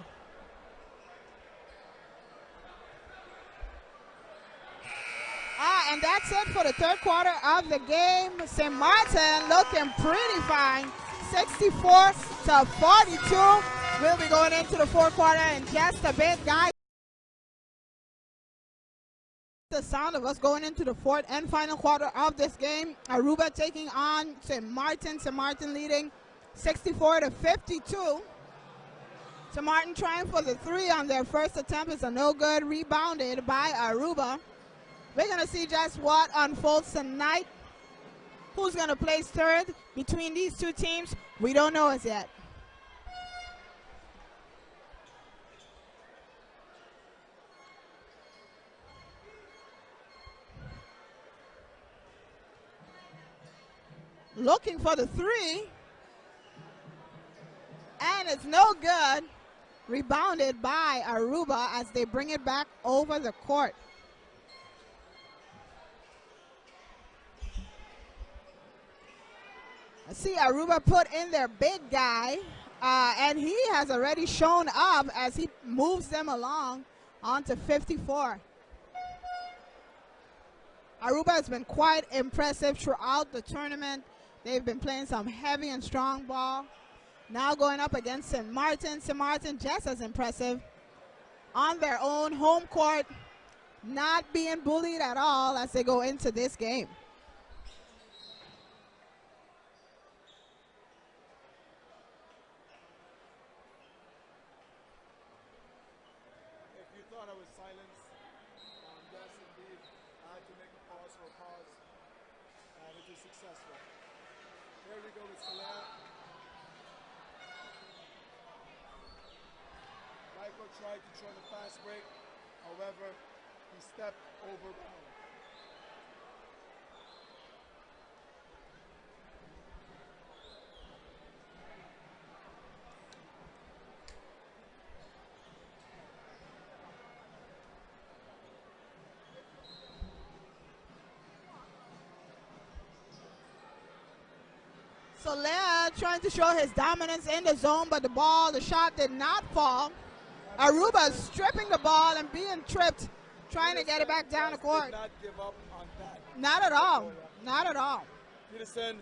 A: And that's it for the third quarter of the game. St. Martin looking pretty fine. 64-42. We'll be going into the fourth quarter in just a bit, guys. The sound of us going into the fourth and final quarter of this game. Aruba taking on St. Martin. St. Martin leading 64-52. St. Martin trying for the three on their first attempt. Is a no good. Rebounded by Aruba. We're going to see just what unfolds tonight. Who's going to place third between these two teams? We don't know as yet. Looking for the three. And it's no good. Rebounded by Aruba as they bring it back over the court. I see Aruba put in their big guy, and he has already shown up as he moves them along onto 54. Aruba has been quite impressive throughout the tournament. They've been playing some heavy and strong ball. Now going up against St. Martin. St. Martin just as impressive on their own home court, not being bullied at all as they go into this game.
B: Tried to throw the fast break, however, he stepped over bounds.
A: Soler trying to show his dominance in the zone, but the shot did not fall. Aruba stripping the ball and being tripped, trying to get it back down the court.
B: Did not give up on that.
A: Not at all. Not at all.
B: Peterson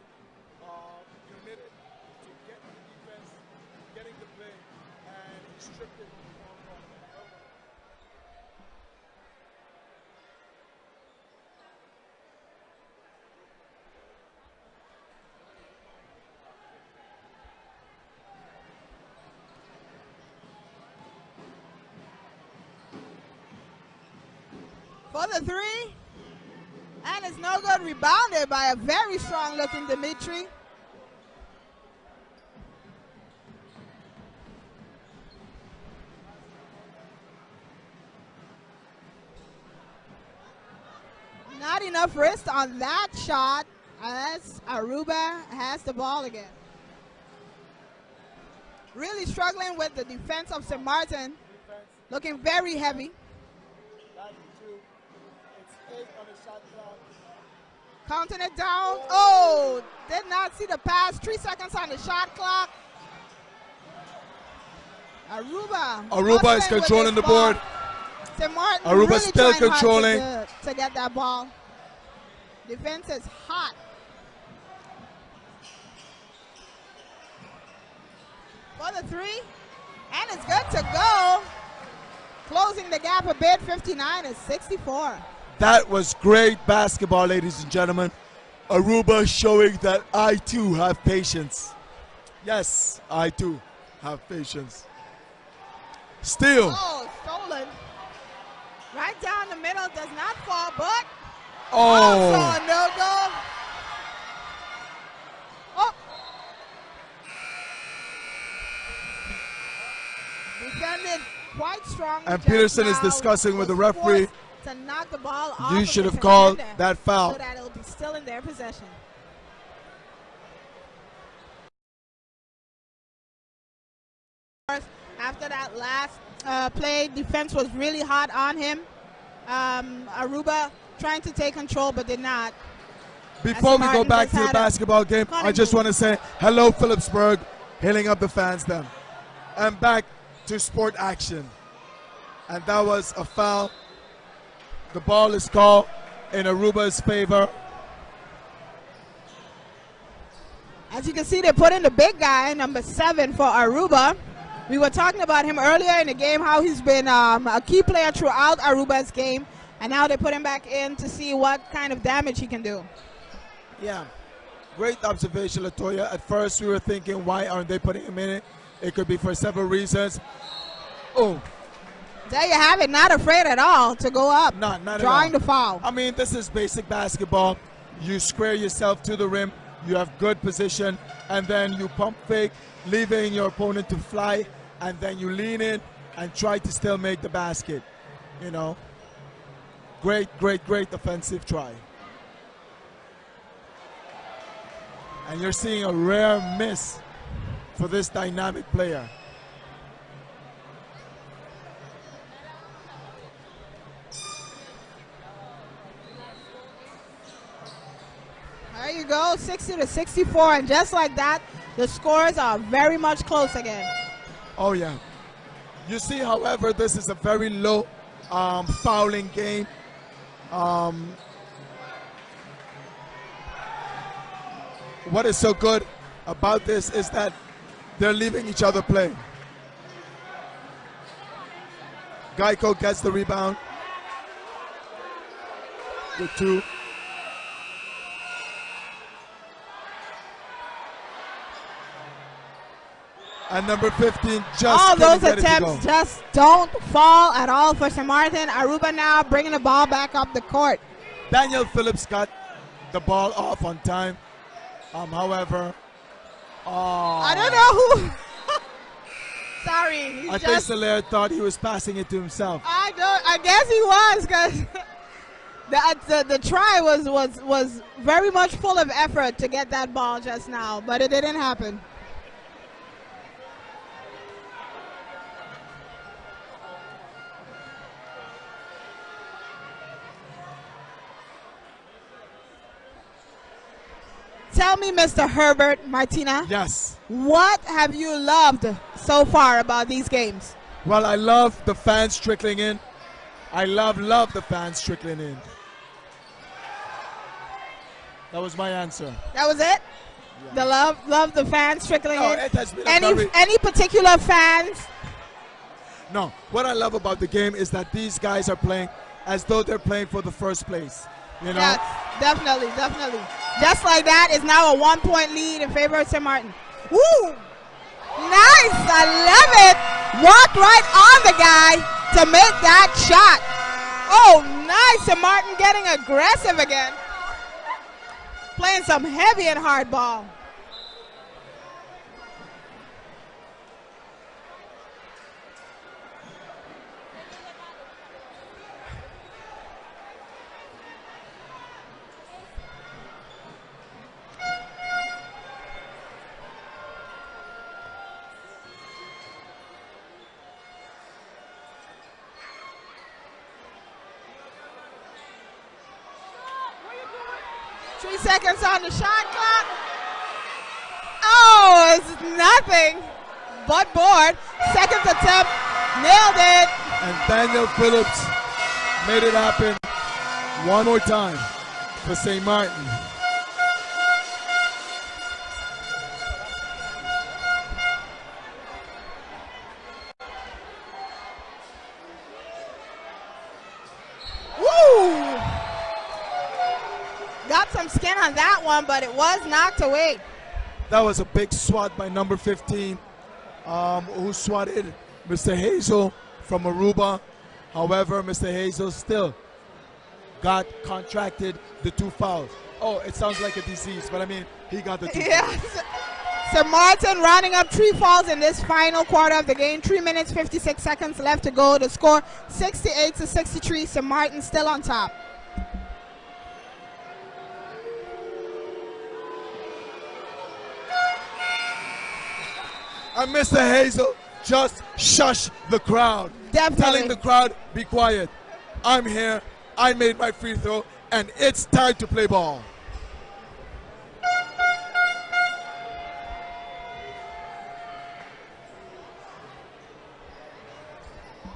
B: committed to getting the defense, getting the play, and he stripped it.
A: For the three, and it's no good. Rebounded by a very strong looking Dimitri. Not enough wrist on that shot as Aruba has the ball again. Really struggling with the defense of St. Maarten. Looking very heavy. Counting it down. Oh, did not see the pass. 3 seconds on the shot clock.
B: Aruba is controlling the board.
A: St. Maarten
B: Aruba
A: really
B: still
A: trying
B: controlling.
A: hard to get that ball. Defense is hot. For the three, and it's good to go. Closing the gap a bit, 59-64.
B: That was great basketball, ladies and gentlemen. Aruba showing that I too have patience. Yes, I too have patience. Still.
A: Oh, stolen. Right down the middle, does not fall, but
B: oh,
A: also a no-go. Oh. Defended quite strong.
B: And Peterson is discussing with the referee.
A: To knock the ball off.
B: You should have called that foul.
A: So that it'll be still in their possession. After that last play, defense was really hot on him. Aruba trying to take control but did not.
B: Before we go back to the basketball game, I just want to say hello, Phillipsburg, hailing up the fans then. And back to sport action. And that was a foul. The ball is called in Aruba's favor.
A: As you can see, they put in the big guy, number 7 for Aruba. We were talking about him earlier in the game, how he's been a key player throughout Aruba's game. And now they put him back in to see what kind of damage he can do.
B: Yeah, great observation, Latoya. At first we were thinking, why aren't they putting him in it? It could be for several reasons. Oh.
A: There you have it, not afraid at all to go up.
B: Not
A: drawing
B: at all.
A: The foul.
B: I mean, this is basic basketball. You square yourself to the rim, you have good position, and then you pump fake, leaving your opponent to fly, and then you lean in and try to still make the basket. You know, great offensive try. And you're seeing a rare miss for this dynamic player.
A: There you go, 60-64, and just like that, the scores are very much close again.
B: Oh yeah. You see, however, this is a very low fouling game. What is so good about this is that they're leaving each other play. Geico gets the rebound. The 2. And number 15 just
A: all those
B: attempts
A: just don't fall at all for St. Maarten. Aruba now bringing the ball back up the court.
B: Daniel Phillips got the ball off on time. However,
A: I don't know who. Sorry.
B: I think Solaire thought he was passing it to himself.
A: I guess he was, because the try was very much full of effort to get that ball just now, but it didn't happen. Tell me, Mr. Herbert Martina.
B: Yes.
A: What have you loved so far about these games?
B: Well, I love the fans trickling in. I love the fans trickling in. That was my answer.
A: That was it? Yeah. The love the fans trickling in?
B: It has been
A: any particular fans?
B: No. What I love about the game is that these guys are playing as though they're playing for the first place. You know?
A: Yes, definitely. Just like that, is now a 1-point lead in favor of St. Maarten. Woo! Nice, I love it. Walked right on the guy to make that shot. Oh, nice, St. Maarten getting aggressive again. Playing some heavy and hard ball. 3 seconds on the shot clock. Oh, it's nothing but board. Second attempt, nailed it.
B: And Daniel Phillips made it happen one more time for St. Maarten.
A: Woo! Got some skin on that one, but it was knocked away.
B: That was a big swat by number 15, who swatted Mr. Hazel from Aruba. However, Mr. Hazel still got contracted the 2 fouls. Oh, it sounds like a disease, but I mean, he got the 2 fouls.
A: So Maarten rounding up 3 fouls in this final quarter of the game. 3 minutes, 56 seconds left to go. The score 68-63. So Maarten still on top.
B: And Mr. Hazel just shush the crowd.
A: Definitely.
B: Telling the crowd, be quiet. I'm here. I made my free throw, and it's time to play ball.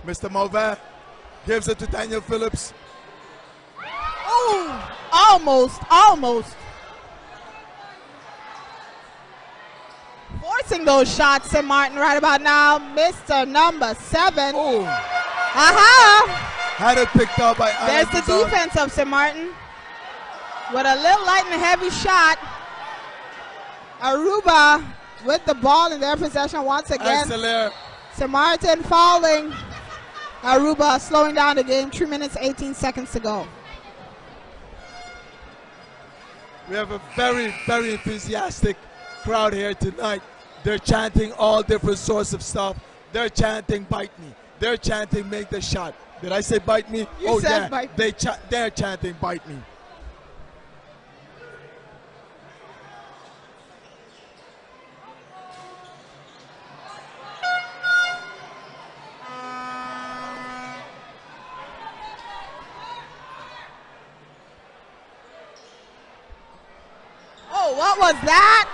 B: Mr. Mauvin gives it to Daniel Phillips.
A: Oh, almost. Forcing those shots, St. Maarten right about now. Mr. number 7.
B: Oh.
A: Aha!
B: Had it picked up by
A: There's the defense of St. Maarten. With a little light and heavy shot. Aruba with the ball in their possession once again. St. Maarten fouling. Aruba slowing down the game. 3 minutes, 18 seconds to go.
B: We have a very, very enthusiastic crowd here tonight. They're chanting all different sorts of stuff. They're chanting bite me. They're chanting make the shot. Did I say bite me?
A: You said bite me.
B: They're chanting bite me.
A: Oh, what was that?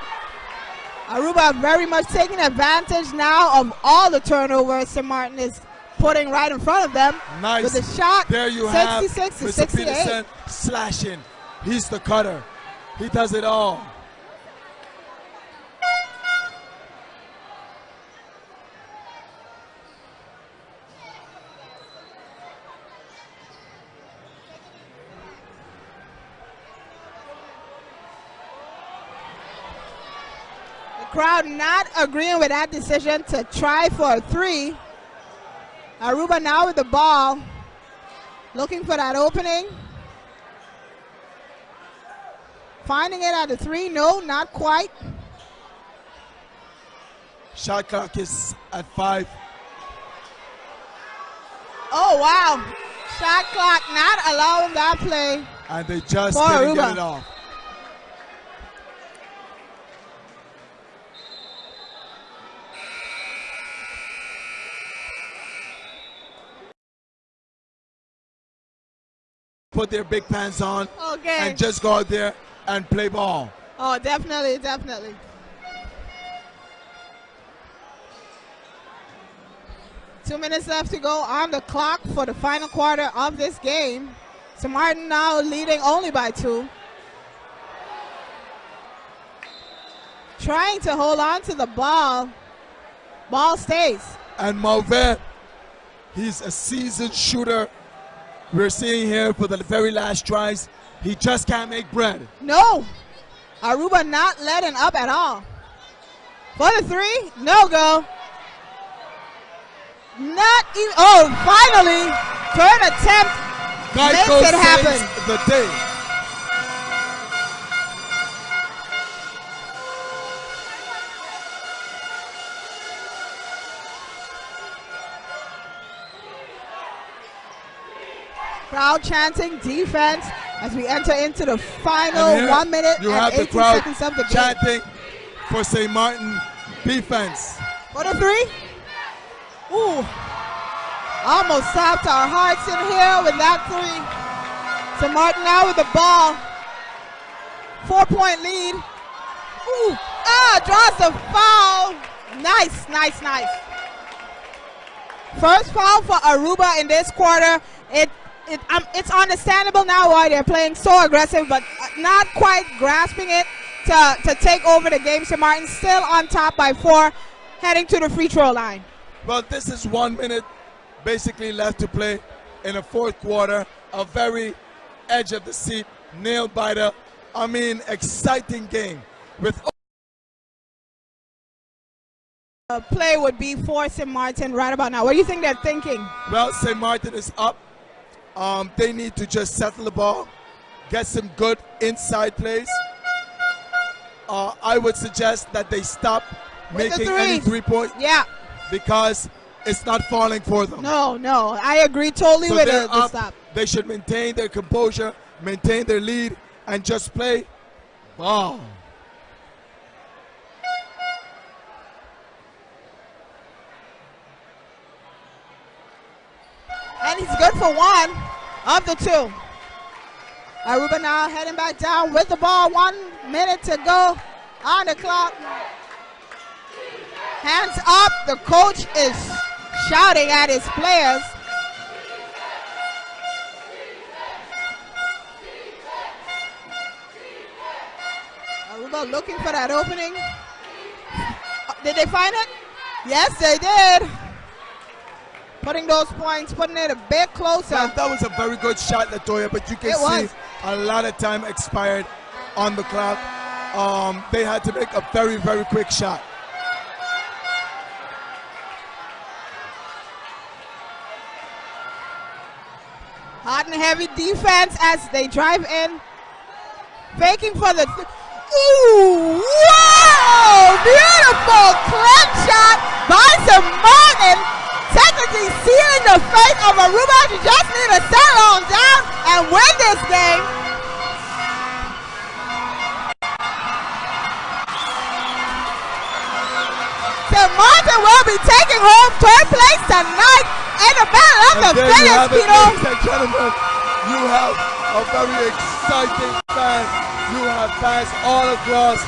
A: Aruba very much taking advantage now of all the turnovers St. Maarten is putting right in front of them.
B: Nice.
A: With the shot,
B: there you
A: 66
B: have
A: to 68.
B: Mr. Peterson slashing. He's the cutter. He does it all.
A: Crowd not agreeing with that decision to try for a 3. Aruba now with the ball, looking for that opening. Finding it at the 3, no, not quite.
B: Shot clock is at 5.
A: Oh, wow. Shot clock not allowing that play.
B: And they just
A: for
B: didn't
A: Aruba.
B: get it off. Put their big pants on and just go out there and play ball.
A: Oh, definitely, definitely. Two minutes left to go on the clock for the final quarter of this game. St. Maarten now leading only by 2. Trying to hold on to the ball. Ball stays.
B: And Mauvin, he's a seasoned shooter. We're seeing here for the very last tries, he just can't make bread.
A: No. Aruba not letting up at all. For the 3, no go. Not even, oh, finally, third attempt makes it happen.
B: Saves the day.
A: Crowd chanting defense as we enter into the final 1 minute
B: you
A: and
B: have
A: 18
B: the crowd
A: seconds of the game.
B: chanting for St. Maarten defense.
A: For the 3. Ooh. Almost stopped our hearts in here with that 3. St. Maarten now with the ball. 4-point lead. Ooh, draws the foul. Nice, nice, nice. First foul for Aruba in this quarter. It's understandable now why they're playing so aggressive, but not quite grasping it to take over the game. So Maarten still on top by 4, heading to the free throw line.
B: Well, this is 1 minute basically left to play in the fourth quarter. A very edge of the seat, nail biter. I mean, exciting game. With
A: play would be for St. Maarten right about now. What do you think they're thinking?
B: Well, St. Maarten is up. They need to just settle the ball, get some good inside plays. I would suggest that they stop making any 3-point.
A: Yeah.
B: Because it's not falling for them.
A: No, I agree totally with the stop.
B: They should maintain their composure, maintain their lead, and just play ball.
A: And he's good for 1 of the 2. Aruba now heading back down with the ball. 1 minute to go on the clock. Hands up. The coach is shouting at his players. Aruba looking for that opening. Did they find it? Yes, they did. Putting those points, putting it a bit closer.
B: Well, that was a very good shot, Latoya, but you can see a lot of time expired on the clock. They had to make a very, very quick shot.
A: Hot and heavy defense as they drive in. Faking for the... Ooh! Wow! Beautiful clutch shot by St. Maarten. Technically sealing the fate of Aruba. You just need to settle on down and win this game. St. Maarten will be taking home 3rd place tonight in the battle of the finish, Pito.
B: Ladies and gentlemen, you have a very exciting fan. You have fans all across